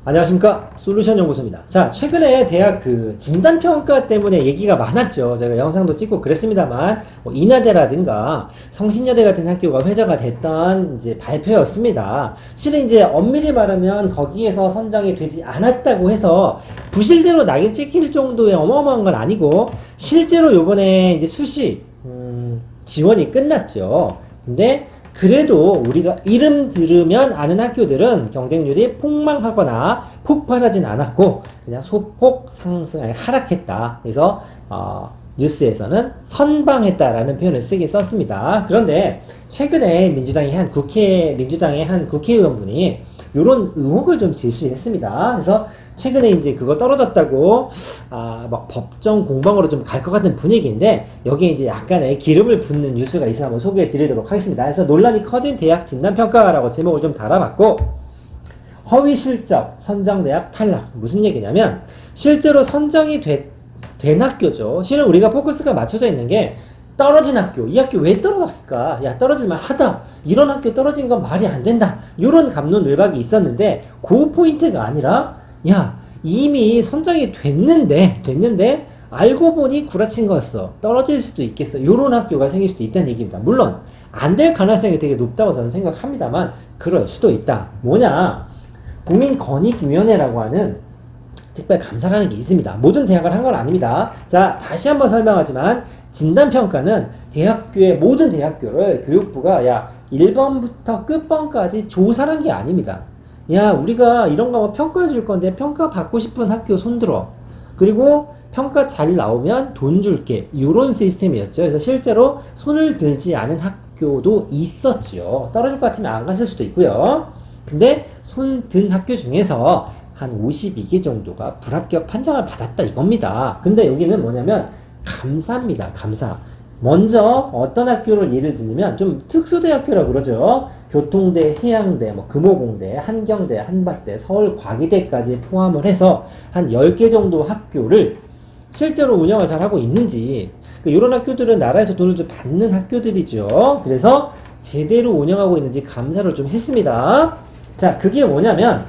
안녕하십니까, 솔루션 연구소입니다. 자, 최근에 대학 진단평가 때문에 얘기가 많았죠. 제가 영상도 찍고 그랬습니다만, 뭐 인하대라든가 성신여대 같은 학교가 회자가 됐던 이제 발표였습니다. 실은 이제 엄밀히 말하면 거기에서 선정이 되지 않았다고 해서 부실대로 낙인 찍힐 정도의 어마어마한 건 아니고, 실제로 요번에 이제 수시 지원이 끝났죠. 근데 그래도 우리가 이름 들으면 아는 학교들은 경쟁률이 폭망하거나 폭발하진 않았고 그냥 소폭 상승, 아니 하락했다. 그래서 뉴스에서는 선방했다라는 표현을 쓰긴 썼습니다. 그런데 최근에 민주당의 한 국회의원분이 이런 의혹을 좀 제시했습니다. 그래서 최근에 이제 그거 떨어졌다고 막 법정 공방으로 좀 갈 것 같은 분위기인데, 여기에 이제 약간의 기름을 붓는 뉴스가 있어 한번 소개해 드리도록 하겠습니다. 그래서 논란이 커진 대학 진단평가라고 제목을 좀 달아봤고, 허위 실적 선정대학 탈락. 무슨 얘기냐면 실제로 선정이 된 학교죠. 실은 우리가 포커스가 맞춰져 있는 게 떨어진 학교, 이 학교 왜 떨어졌을까? 야, 떨어질만 하다. 이런 학교 떨어진 건 말이 안 된다. 이런 갑론을박이 있었는데, 그 포인트가 아니라, 야, 이미 선정이 됐는데, 알고 보니 구라친 거였어. 떨어질 수도 있겠어. 이런 학교가 생길 수도 있다는 얘기입니다. 물론, 안 될 가능성이 되게 높다고 저는 생각합니다만, 그럴 수도 있다. 뭐냐? 국민권익위원회라고 하는 특별감사라는 게 있습니다. 모든 대학을 한 건 아닙니다. 자, 다시 한번 설명하지만, 진단평가는 모든 대학교를 교육부가 1번부터 끝번까지 조사한 게 아닙니다. 야, 우리가 이런 거 평가해 줄 건데 평가 받고 싶은 학교 손들어. 그리고 평가 잘 나오면 돈 줄게. 이런 시스템이었죠. 그래서 실제로 손을 들지 않은 학교도 있었죠. 떨어질 것 같으면 안 갔을 수도 있고요. 근데 손 든 학교 중에서 한 52개 정도가 불합격 판정을 받았다 이겁니다. 근데 여기는 뭐냐면 감사입니다. 감사. 먼저 어떤 학교를 예를 들면 좀 특수대학교라고 그러죠. 교통대, 해양대, 금호공대, 한경대, 한밭대, 서울과기대까지 포함을 해서 한 10개 정도 학교를 실제로 운영을 잘하고 있는지, 이런 학교들은 나라에서 돈을 좀 받는 학교들이죠. 그래서 제대로 운영하고 있는지 감사를 좀 했습니다. 자, 그게 뭐냐면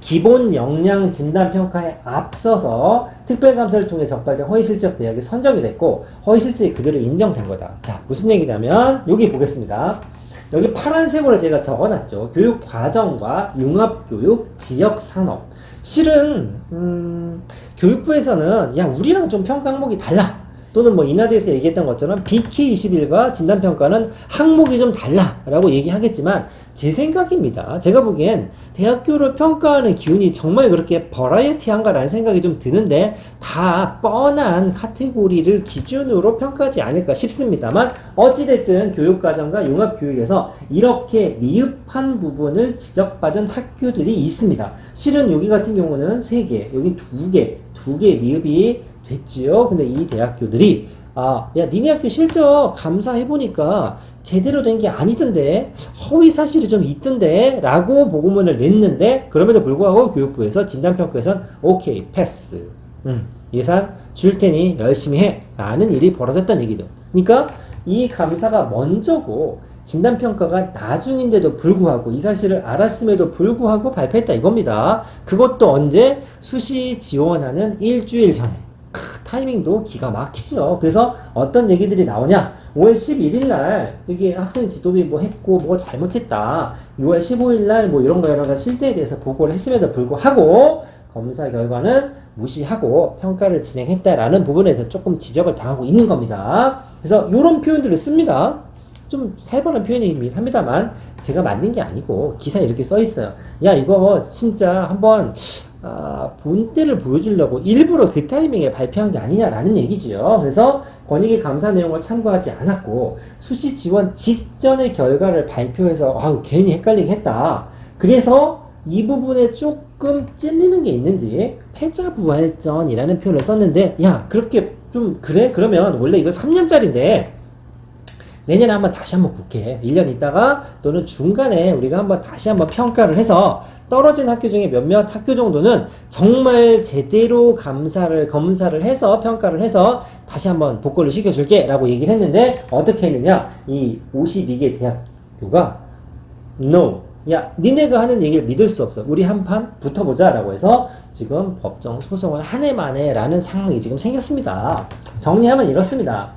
기본 역량 진단 평가에 앞서서 특별감사를 통해 적발된 허위실적 대학이 선정이 됐고, 허위실적이 그대로 인정된 거다. 자, 무슨 얘기냐면 여기 보겠습니다. 여기 파란색으로 제가 적어놨죠. 교육과정과 융합교육, 지역산업. 실은 교육부에서는 우리랑 좀 평가 항목이 달라. 또는 인하대에서 얘기했던 것처럼 BK21과 진단평가는 항목이 좀 달라 라고 얘기하겠지만, 제 생각입니다. 제가 보기엔 대학교를 평가하는 기운이 정말 그렇게 버라이어티한가 라는 생각이 좀 드는데, 다 뻔한 카테고리를 기준으로 평가하지 않을까 싶습니다만, 어찌됐든 교육과정과 융합교육에서 이렇게 미흡한 부분을 지적받은 학교들이 있습니다. 실은 여기 같은 경우는 3개, 여기 2개 미흡이 됐지요. 근데 이 대학교들이 니네 학교 실적 감사해보니까 제대로 된 게 아니던데, 허위 사실이 좀 있던데 라고 보고문을 냈는데, 그럼에도 불구하고 교육부에서 진단평가에선 오케이 패스, 예산 줄 테니 열심히 해 라는 일이 벌어졌다는 얘기죠. 그러니까 이 감사가 먼저고 진단평가가 나중인데도 불구하고, 이 사실을 알았음에도 불구하고 발표했다 이겁니다. 그것도 언제? 수시 지원하는 일주일 전에. 타이밍도 기가 막히죠. 그래서 어떤 얘기들이 나오냐? 5월 11일 날 여기 학생 지도비 했고 잘못했다. 6월 15일 날 이런 거 여러 가지 실태에 대해서 보고를 했음에도 불구하고 검사 결과는 무시하고 평가를 진행했다라는 부분에 대해서 조금 지적을 당하고 있는 겁니다. 그래서 이런 표현들을 씁니다. 좀 살벌한 표현이긴 합니다만 제가 만든 게 아니고 기사에 이렇게 써 있어요. 이거 진짜 한번 본때를 보여주려고 일부러 그 타이밍에 발표한 게 아니냐라는 얘기지요. 그래서 권익위 감사 내용을 참고하지 않았고, 수시 지원 직전의 결과를 발표해서 괜히 헷갈리게 했다. 그래서 이 부분에 조금 찔리는 게 있는지 패자부활전이라는 표현을 썼는데, 그렇게 좀 그래? 그러면 원래 이거 3년짜리인데 내년에 다시 한번 볼게. 1년 있다가 또는 중간에 우리가 다시 한번 평가를 해서 떨어진 학교 중에 몇몇 학교 정도는 정말 제대로 검사를 해서 평가를 해서 다시 한번 복구를 시켜줄게 라고 얘기를 했는데, 어떻게 했느냐? 이 52개 대학교가 No, 야, 니네가 하는 얘기를 믿을 수 없어. 우리 한판 붙어보자. 라고 해서 지금 법정 소송을 한 해 만에 라는 상황이 지금 생겼습니다. 정리하면 이렇습니다.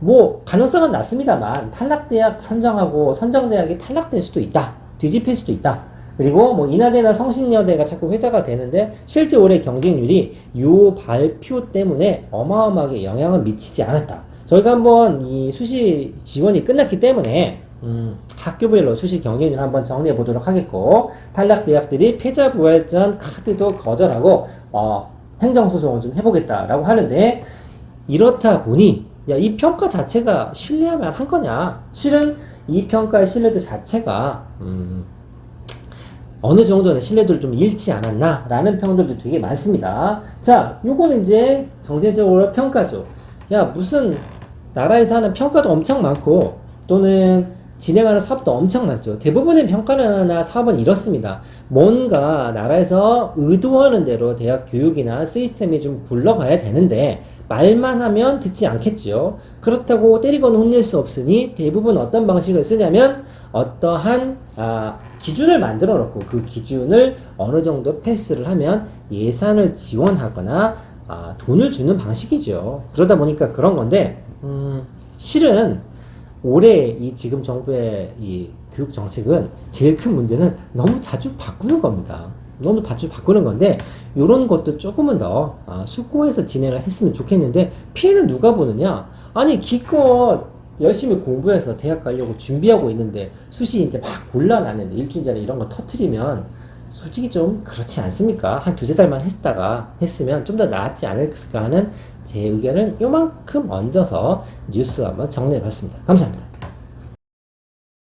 뭐, 가능성은 낮습니다만, 탈락대학 선정하고 선정대학이 탈락될 수도 있다. 뒤집힐 수도 있다. 그리고 뭐, 인하대나 성신여대가 자꾸 회자가 되는데, 실제 올해 경쟁률이 요 발표 때문에 어마어마하게 영향을 미치지 않았다. 저희가 한번 이 수시 지원이 끝났기 때문에, 학교별로 수시 경쟁률 한번 정리해 보도록 하겠고, 탈락 대학들이 패자부활전 카드도 거절하고, 행정소송을 좀 해보겠다라고 하는데, 이렇다 보니, 야, 이 평가 자체가 신뢰할 만한 거냐? 실은 이 평가의 신뢰도 자체가, 어느 정도는 신뢰도를 좀 잃지 않았나? 라는 평들도 되게 많습니다. 자, 요거는 이제 정제적으로 평가죠. 야, 무슨 나라에서 하는 평가도 엄청 많고, 또는 진행하는 사업도 엄청 많죠. 대부분의 평가나 사업은 이렇습니다. 뭔가 나라에서 의도하는 대로 대학 교육이나 시스템이 좀 굴러가야 되는데 말만 하면 듣지 않겠지요. 그렇다고 때리거나 혼낼 수 없으니 대부분 어떤 방식을 쓰냐면 어떠한 기준을 만들어 놓고 그 기준을 어느 정도 패스를 하면 예산을 지원하거나 돈을 주는 방식이죠. 그러다 보니까 그런 건데 실은 올해 이 지금 정부의 이 교육 정책은 제일 큰 문제는 너무 자주 바꾸는 겁니다. 너무 자주 바꾸는 건데 이런 것도 조금은 더 숙고해서 진행을 했으면 좋겠는데 피해는 누가 보느냐? 아니 기껏 열심히 공부해서 대학 가려고 준비하고 있는데 수시 이제 막 곤란하는데 일주일 전에 이런 거 터트리면 솔직히 좀 그렇지 않습니까? 한 두세 달만 했으면 좀 더 나았지 않을까 하는 제 의견을 요만큼 얹어서 뉴스 한번 정리해 봤습니다. 감사합니다.